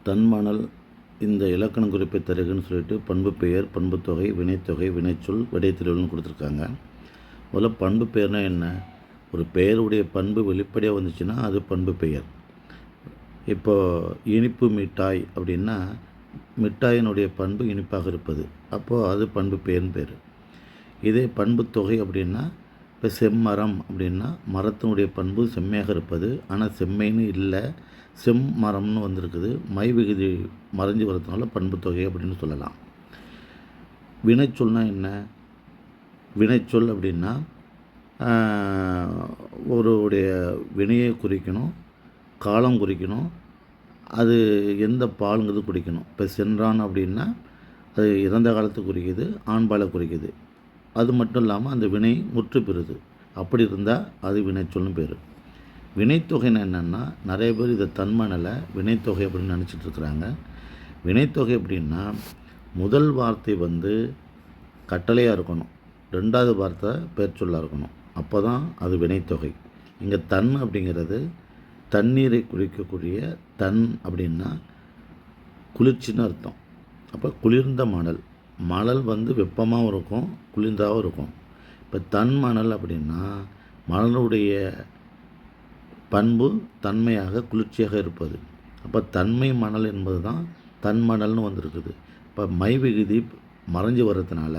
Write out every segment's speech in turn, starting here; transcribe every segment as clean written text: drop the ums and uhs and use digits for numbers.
தன்மணல் இந்த இலக்கண குறிப்பை தருகன்னு சொல்லிட்டு பண்பு பெயர், பண்புத்தொகை, வினைத்தொகை, வினைச்சொல், விடைத்திருவல்னு கொடுத்துருக்காங்க. முதல்ல பண்பு பெயர்னால் என்ன? ஒரு பெயருடைய பண்பு வெளிப்படையாக வந்துச்சுன்னா அது பண்பு பெயர். இப்போது இனிப்பு மிட்டாய் அப்படின்னா மிட்டாயினுடைய பண்பு இனிப்பாக இருப்பது, அப்போது அது பண்பு பெயர்னு பேர். இதே பண்புத்தொகை அப்படின்னா இப்போ செம்மரம் அப்படின்னா மரத்தினுடைய பண்பு செம்மையாக இருப்பது, ஆனால் செம்மைன்னு இல்லை, செம்மரம்னு வந்திருக்குது. மை விகுதி மறைஞ்சு வரதுனால பண்புத்தொகை அப்படின்னு சொல்லலாம். வினைச்சொல்னால் என்ன? வினைச்சொல் அப்படின்னா ஒருடைய வினையை குறிக்கணும், காலம் குறிக்கணும், அது எந்த பாலுங்கிறது குறிக்கணும். இப்போ சென்றான் அப்படின்னா அது இறந்த காலத்தை குறிக்குது, ஆண்பாலை குறிக்குது. அது மட்டும் இல்லாமல் அந்த வினை முற்று பெறுது. அப்படி இருந்தால் அது வினைச்சொல்னு பேர். வினைத்தொகைன்னு என்னென்னா, நிறைய பேர் இதை தன்மணலை வினைத்தொகை அப்படின்னு நினச்சிட்ருக்குறாங்க. வினைத்தொகை அப்படின்னா முதல் வார்த்தை கட்டளையாக இருக்கணும், ரெண்டாவது வார்த்தை பெயர்ச்சொல்லாக இருக்கணும், அப்போ தான் அது வினைத்தொகை. இங்கே தன் அப்படிங்கிறது தண்ணீரை குறிக்கக்கூடிய தன் அப்படின்னா குளிர்ச்சின்னு அர்த்தம். அப்போ குளிர்ந்த மணல், மணல் வெப்பமாகவும் இருக்கும், குளிர்ந்தாகவும் இருக்கும். இப்போ தன் மணல் அப்படின்னா மணலுடைய பண்பு தன்மையாக குளிர்ச்சியாக இருப்பது. அப்போ தன்மை மணல் என்பது தான் தன்மணல்னு வந்திருக்குது. இப்போ மை விகுதி மறைஞ்சு வர்றதுனால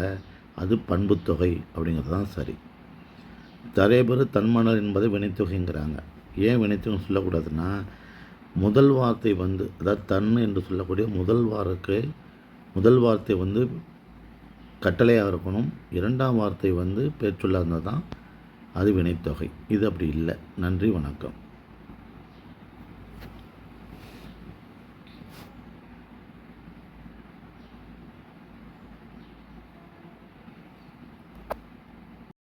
அது பண்புத்தொகை அப்படிங்கிறது தான் சரி. நிறைய பேர் தன்மணல் என்பதை வினைத்தொகைங்கிறாங்க. ஏன் வினைத்தொகை சொல்லக்கூடாதுன்னா, முதல் வார்த்தை அதாவது தன் என்று சொல்லக்கூடிய முதல் வார்த்தை கட்டளையாக இருக்கணும், இரண்டாம் வார்த்தை பேர்ச்சொல்லாக இருந்தால் தான் அது வினைத்தொகை. இது அப்படி இல்லை. நன்றி, வணக்கம்.